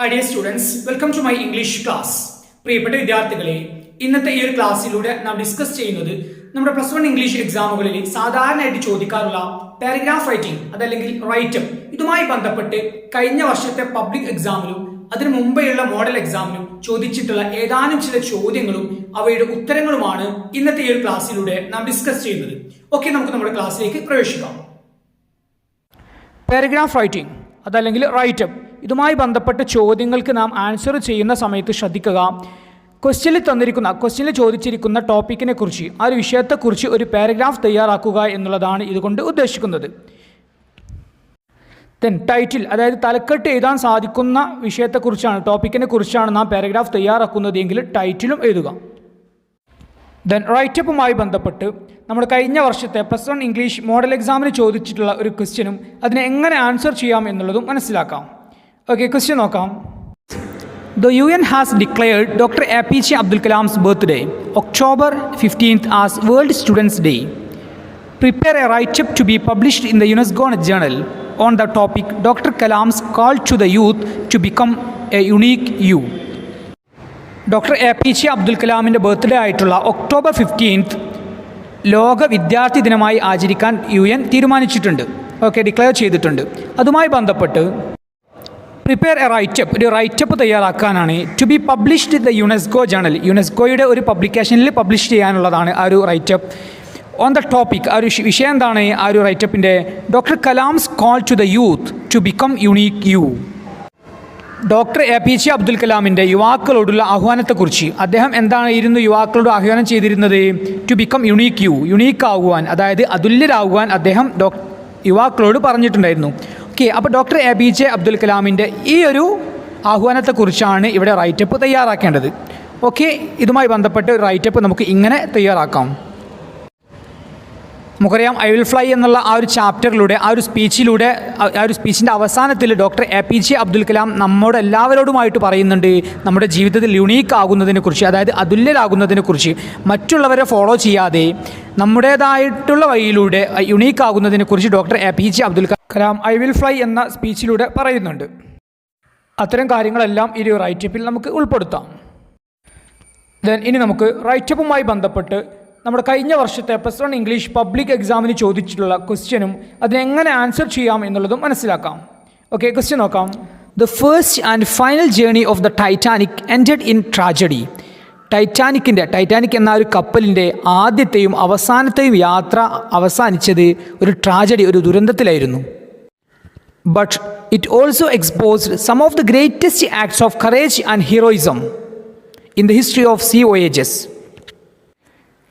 Hi dear students, welcome to my English class. പ്രിയപ്പെട്ട വിദ്യാർത്ഥികളെ, ഇന്നത്തെ ഈ ഒരു ക്ലാസ്സിലൂടെ നാം ഡിസ്കസ് ചെയ്യുന്നത് നമ്മുടെ പ്ലസ് വൺ ഇംഗ്ലീഷ് എക്സാമുകളിൽ സാധാരണയായിട്ട് ചോദിക്കാറുള്ള പാരഗ്രാഫ് റൈറ്റിംഗ് അതല്ലെങ്കിൽ റൈറ്റപ്പ് ഇതുമായി ബന്ധപ്പെട്ട് കഴിഞ്ഞ വർഷത്തെ പബ്ലിക് എക്സാമിലും അതിനു മുമ്പെയുള്ള മോഡൽ എക്സാമിലും ചോദിച്ചിട്ടുള്ള ഏതാനും ചില ചോദ്യങ്ങളും അവയുടെ ഉത്തരങ്ങളുമാണ് ഇന്നത്തെ ഈ ഒരു ക്ലാസ്സിലൂടെ നാം ഡിസ്കസ് ചെയ്യുന്നത്. ഓക്കെ, നമുക്ക് നമ്മുടെ ക്ലാസ്സിലേക്ക് പ്രവേശിക്കാം. പാരഗ്രാഫ് റൈറ്റിംഗ് അതല്ലെങ്കിൽ റൈറ്റപ്പ് ഇതുമായി ബന്ധപ്പെട്ട ചോദ്യങ്ങൾക്ക് നാം ആൻസർ ചെയ്യുന്ന സമയത്ത് ശ്രദ്ധിക്കുക, ക്വസ്റ്റ്യനിൽ ചോദിച്ചിരിക്കുന്ന ടോപ്പിക്കിനെ കുറിച്ച്, ആ ഒരു വിഷയത്തെക്കുറിച്ച് ഒരു പാരഗ്രാഫ് തയ്യാറാക്കുക എന്നുള്ളതാണ് ഇതുകൊണ്ട് ഉദ്ദേശിക്കുന്നത്. ദെൻ ടൈറ്റിൽ, അതായത് തലക്കെട്ട് എഴുതാൻ സാധിക്കുന്ന വിഷയത്തെക്കുറിച്ചാണ്, ടോപ്പിക്കിനെ കുറിച്ചാണ് നാം പാരഗ്രാഫ് തയ്യാറാക്കുന്നതെങ്കിൽ ടൈറ്റിലും എഴുതുക. ദെൻ റൈറ്റപ്പുമായി ബന്ധപ്പെട്ട് നമ്മുടെ കഴിഞ്ഞ വർഷത്തെ പ്ലസ് വൺ ഇംഗ്ലീഷ് മോഡൽ എക്സാമിന് ചോദിച്ചിട്ടുള്ള ഒരു ക്വസ്റ്റ്യനും അതിനെ എങ്ങനെ ആൻസർ ചെയ്യാം എന്നുള്ളതും മനസ്സിലാക്കാം. ഓക്കെ, ക്വസ്റ്റ്യൻ നോക്കാം. The UN has declared Dr. APJ Abdul Kalam's birthday, October 15th, as World Students' Day. Prepare a write-up to be published in the UNESCO Journal on the topic Dr. Kalam's call to the youth to become a unique you. Doctor APJ Abdul കലാമിൻ്റെ birthday ആയിട്ടുള്ള October 15th ലോക വിദ്യാർത്ഥി ദിനമായി ആചരിക്കാൻ UN തീരുമാനിച്ചിട്ടുണ്ട്. Okay, declare ചെയ്തിട്ടുണ്ട്. അതുമായി ബന്ധപ്പെട്ട് പ്രിപ്പയർ എ റൈറ്റപ്പ്, ഒരു റൈറ്റപ്പ് തയ്യാറാക്കാനാണ്. To be published in the UNESCO journal, യുനെസ്കോയുടെ ഒരു പബ്ലിക്കേഷനിൽ പബ്ലിഷ് ചെയ്യാനുള്ളതാണ് ആ ഒരു റൈറ്റപ്പ്. ഓൺ ദ ടോപ്പിക്, ആ ഒരു വിഷയം എന്താണ് ആ ഒരു റൈറ്റപ്പിൻ്റെ? Doctor Kalam's call to the youth to become unique you. Doctor APJ Abdul കലാമിൻ്റെ യുവാക്കളോടുള്ള ആഹ്വാനത്തെക്കുറിച്ച് അദ്ദേഹം എന്തായിരുന്നു യുവാക്കളോട് ആഹ്വാനം ചെയ്തിരുന്നത്? To become unique you, unique ആകുവാൻ, അതായത് അതുല്യരാകുവാൻ അദ്ദേഹം യുവാക്കളോട് പറഞ്ഞിട്ടുണ്ടായിരുന്നു. ഓക്കെ, അപ്പോൾ ഡോക്ടർ APJ അബ്ദുൽ കലാമിൻ്റെ ഈ ഒരു ആഹ്വാനത്തെക്കുറിച്ചാണ് ഇവിടെ റൈറ്റപ്പ് തയ്യാറാക്കേണ്ടത്. ഓക്കെ, ഇതുമായി ബന്ധപ്പെട്ട് ഒരു റൈറ്റപ്പ് നമുക്ക് ഇങ്ങനെ തയ്യാറാക്കാം. നമുക്കറിയാം, ഐ വിൽ ഫ്ലൈ എന്നുള്ള ആ ഒരു ചാപ്റ്ററിലൂടെ, ആ ഒരു സ്പീച്ചിൻ്റെ അവസാനത്തിൽ ഡോക്ടർ APJ അബ്ദുൽ കലാം നമ്മോട് എല്ലാവരോടുമായിട്ട് പറയുന്നുണ്ട് നമ്മുടെ ജീവിതത്തിൽ യുണീക്ക് ആകുന്നതിനെക്കുറിച്ച്, അതായത് അതുല്യരാകുന്നതിനെക്കുറിച്ച്, മറ്റുള്ളവരെ ഫോളോ ചെയ്യാതെ നമ്മുടേതായിട്ടുള്ള വഴിയിലൂടെ യുണീക്ക് ആകുന്നതിനെക്കുറിച്ച് doctor APJ Abdul Kalam I will fly എന്ന സ്പീച്ചിലൂടെ പറയുന്നുണ്ട്. അത്തരം കാര്യങ്ങളെല്ലാം ഈ ഒരു റൈറ്റപ്പിൽ നമുക്ക് ഉൾപ്പെടുത്താം. ദെൻ ഇനി നമുക്ക് റൈറ്റപ്പുമായി ബന്ധപ്പെട്ട് നമ്മുടെ കഴിഞ്ഞ വർഷത്തെ പ്ലസ് വൺ ഇംഗ്ലീഷ് പബ്ലിക് എക്സാമിന് ചോദിച്ചിട്ടുള്ള ക്വസ്റ്റ്യനും അതിനെങ്ങനെ ആൻസർ ചെയ്യാം എന്നുള്ളതും മനസ്സിലാക്കാം. ഓക്കെ, ക്വസ്റ്റ്യൻ നോക്കാം. The first and final journey of the Titanic ended in tragedy. Titanic എന്ന ഒരു കപ്പലിൻ്റെ ആദ്യത്തെയും അവസാനത്തെയും യാത്ര അവസാനിച്ചത് ഒരു ട്രാജഡി, ഒരു ദുരന്തത്തിലായിരുന്നു. But it also exposed some of the greatest acts of courage and heroism in the history of sea voyages.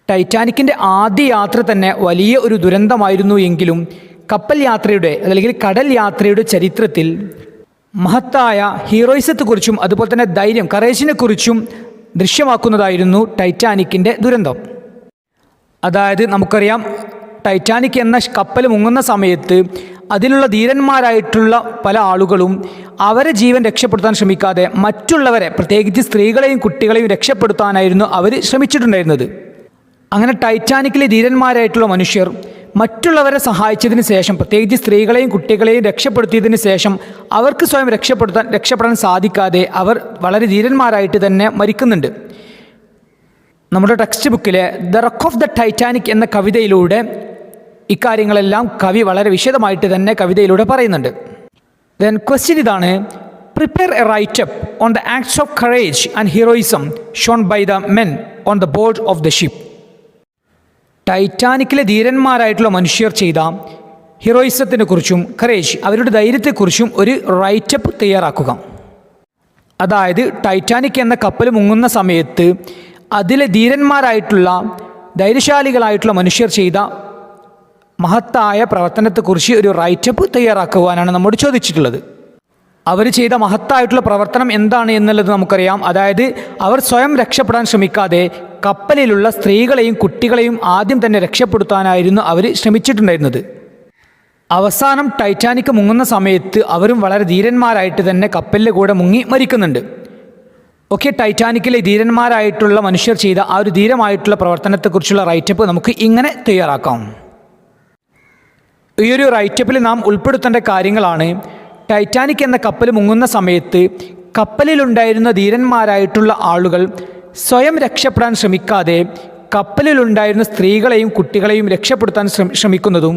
ടൈറ്റാനിക്കിൻ്റെ ആദ്യ യാത്ര തന്നെ വലിയ ഒരു ദുരന്തമായിരുന്നു എങ്കിലും കപ്പൽ യാത്രയുടെ അല്ലെങ്കിൽ കടൽ യാത്രയുടെ ചരിത്രത്തിൽ മഹത്തായ ഹീറോയിസത്തെക്കുറിച്ചും അതുപോലെ തന്നെ ധൈര്യം, കറേജിനെക്കുറിച്ചും ദൃശ്യമാക്കുന്നതായിരുന്നു ടൈറ്റാനിക്കിൻ്റെ ദുരന്തം. അതായത് നമുക്കറിയാം, ടൈറ്റാനിക് എന്ന കപ്പൽ മുങ്ങുന്ന സമയത്ത് അതിലുള്ള ധീരന്മാരായിട്ടുള്ള പല ആളുകളും അവരെ ജീവൻ രക്ഷപ്പെടുത്താൻ ശ്രമിക്കാതെ മറ്റുള്ളവരെ, പ്രത്യേകിച്ച് സ്ത്രീകളെയും കുട്ടികളെയും രക്ഷപ്പെടുത്താനായിരുന്നു അവർ ശ്രമിച്ചിട്ടുണ്ടായിരുന്നത്. അങ്ങനെ ടൈറ്റാനിക്കിലെ ധീരന്മാരായിട്ടുള്ള മനുഷ്യർ മറ്റുള്ളവരെ സഹായിച്ചതിന് ശേഷം, പ്രത്യേകിച്ച് സ്ത്രീകളെയും കുട്ടികളെയും രക്ഷപ്പെടുത്തിയതിന് ശേഷം അവർക്ക് സ്വയം രക്ഷപ്പെടാൻ സാധിക്കാതെ അവർ വളരെ ധീരന്മാരായിട്ട് തന്നെ മരിക്കുന്നുണ്ട്. നമ്മുടെ ടെക്സ്റ്റ് ബുക്കിലെ the wreck of the Titanic എന്ന കവിതയിലൂടെ ഇക്കാര്യങ്ങളെല്ലാം കവി വളരെ വിശദമായിട്ട് തന്നെ കവിതയിലൂടെ പറയുന്നുണ്ട്. ദെൻ ക്വസ്റ്റ്യൻ ഇതാണ്: prepare a writeup on the acts of courage and heroism shown by the men on the board of the ship. ടൈറ്റാനിക്കിലെ ധീരന്മാരായിട്ടുള്ള മനുഷ്യർ ചെയ്ത ഹീറോയിസത്തിനെ കുറിച്ചും കറേജ്, അവരുടെ ധൈര്യത്തെക്കുറിച്ചും ഒരു റൈറ്റപ്പ് തയ്യാറാക്കുക. അതായത് ടൈറ്റാനിക് എന്ന കപ്പൽ മുങ്ങുന്ന സമയത്ത് അതിലെ ധീരന്മാരായിട്ടുള്ള ധൈര്യശാലികളായിട്ടുള്ള മനുഷ്യർ ചെയ്ത മഹത്തായ പ്രവർത്തനത്തെക്കുറിച്ച് ഒരു റൈറ്റപ്പ് തയ്യാറാക്കുവാനാണ് നമ്മോട് ചോദിച്ചിട്ടുള്ളത്. അവർ ചെയ്ത മഹത്തായിട്ടുള്ള പ്രവർത്തനം എന്താണ് എന്നുള്ളത് നമുക്കറിയാം. അതായത് അവർ സ്വയം രക്ഷപ്പെടാൻ ശ്രമിക്കാതെ കപ്പലിലുള്ള സ്ത്രീകളെയും കുട്ടികളെയും ആദ്യം തന്നെ രക്ഷപ്പെടുത്താനായിരുന്നു അവർ ശ്രമിച്ചിട്ടുണ്ടായിരുന്നത്. അവസാനം ടൈറ്റാനിക് മുങ്ങുന്ന സമയത്ത് അവരും വളരെ ധീരന്മാരായിട്ട് തന്നെ കപ്പലിൻ്റെ കൂടെ മുങ്ങി മരിക്കുന്നുണ്ട്. ഓക്കെ, ടൈറ്റാനിക്കിലെ ധീരന്മാരായിട്ടുള്ള മനുഷ്യർ ചെയ്ത ആ ഒരു ധീരമായിട്ടുള്ള പ്രവർത്തനത്തെക്കുറിച്ചുള്ള റൈറ്റപ്പ് നമുക്ക് ഇങ്ങനെ തയ്യാറാക്കാം. ഈ ഒരു റൈറ്റപ്പിൽ നാം ഉൾപ്പെടുത്തേണ്ട കാര്യങ്ങളാണ്: ടൈറ്റാനിക് എന്ന കപ്പൽ മുങ്ങുന്ന സമയത്ത് കപ്പലിലുണ്ടായിരുന്ന ധീരന്മാരായിട്ടുള്ള ആളുകൾ സ്വയം രക്ഷപ്പെടാൻ ശ്രമിക്കാതെ കപ്പലിലുണ്ടായിരുന്ന സ്ത്രീകളെയും കുട്ടികളെയും രക്ഷപ്പെടുത്താൻ ശ്രമിക്കുന്നതും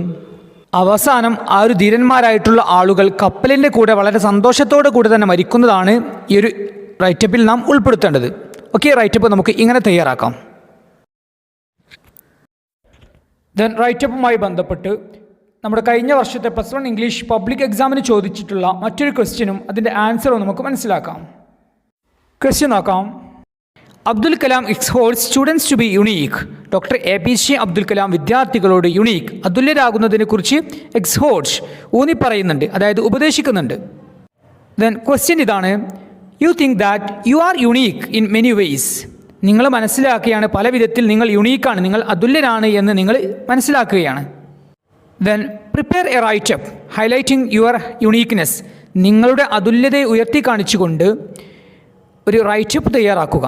അവസാനം ആ ഒരു ധീരന്മാരായിട്ടുള്ള ആളുകൾ കപ്പലിൻ്റെ കൂടെ വളരെ സന്തോഷത്തോടു കൂടി തന്നെ മരിക്കുന്നതാണ് ഈ ഒരു റൈറ്റപ്പിൽ നാം ഉൾപ്പെടുത്തേണ്ടത്. ഓക്കെ, റൈറ്റപ്പ് നമുക്ക് ഇങ്ങനെ തയ്യാറാക്കാം. ദെൻ റൈറ്റപ്പുമായി ബന്ധപ്പെട്ട് നമ്മുടെ കഴിഞ്ഞ വർഷത്തെ +1 ഇംഗ്ലീഷ് പബ്ലിക് എക്സാമിന് ചോദിച്ചിട്ടുള്ള മറ്റൊരു ക്വസ്റ്റ്യനും അതിൻ്റെ ആൻസറും നമുക്ക് മനസ്സിലാക്കാം. ക്വസ്റ്റ്യൻ നോക്കാം. Abdul Kalam exhorts students to be unique. Doctor APJ Abdul Kalam വിദ്യാർത്ഥികളോട് യുണീക്ക് അതുല്യരാകുന്നതിനെ കുറിച്ച് എക്സ്ഹോർട്സ് ഊന്നി പറയുന്നുണ്ട്, അതായത് ഉപദേശിക്കുന്നുണ്ട്. ദെൻ ക്വസ്റ്റ്യൻ ഇതാണ്. You think that you are unique in many ways. നിങ്ങൾ മനസ്സിലാക്കുകയാണ് പല വിധത്തിൽ നിങ്ങൾ യുണീക്കാണ്, നിങ്ങൾ അതുല്യരാണ് എന്ന് നിങ്ങൾ മനസ്സിലാക്കുകയാണ്. Then prepare a writeup highlighting your uniqueness. നിങ്ങളുടെ അതുല്യതയെ ഉയർത്തി കാണിച്ചുകൊണ്ട് ഒരു റൈറ്റപ്പ് തയ്യാറാക്കുക.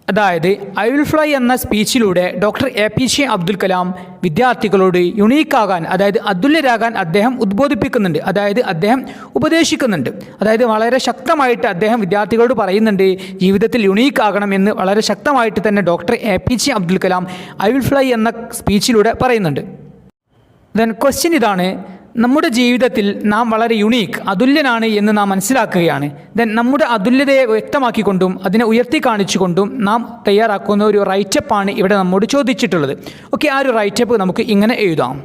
അതായത് ഐ വിൽ ഫ്ലൈ എന്ന സ്പീച്ചിലൂടെ ഡോക്ടർ APJ അബ്ദുൽ കലാം വിദ്യാർത്ഥികളോട് യുണീക്കാകാൻ, അതായത് അതുല്യരാകാൻ അദ്ദേഹം ഉദ്ബോധിപ്പിക്കുന്നുണ്ട്, അതായത് അദ്ദേഹം ഉപദേശിക്കുന്നുണ്ട്. അതായത് വളരെ ശക്തമായിട്ട് അദ്ദേഹം വിദ്യാർത്ഥികളോട് പറയുന്നുണ്ട് ജീവിതത്തിൽ യുണീക്ക് ആകണമെന്ന് വളരെ ശക്തമായിട്ട് തന്നെ doctor APJ Abdul Kalam I will fly എന്ന സ്പീച്ചിലൂടെ പറയുന്നുണ്ട്. ദെൻ ക്വസ്റ്റ്യൻ ഇതാണ്. നമ്മുടെ ജീവിതത്തിൽ നാം വളരെ യുണീക്ക് അതുല്യനാണ് എന്ന് നാം മനസ്സിലാക്കുകയാണ്. ദെൻ നമ്മുടെ അതുല്യതയെ വ്യക്തമാക്കിക്കൊണ്ടും അതിനെ ഉയർത്തി കാണിച്ചുകൊണ്ടും നാം തയ്യാറാക്കുന്ന ഒരു റൈറ്റപ്പാണ് ഇവിടെ നമ്മോട് ചോദിച്ചിട്ടുള്ളത്. ഓക്കെ, ആ ഒരു റൈറ്റപ്പ് നമുക്ക് ഇങ്ങനെ എഴുതാം.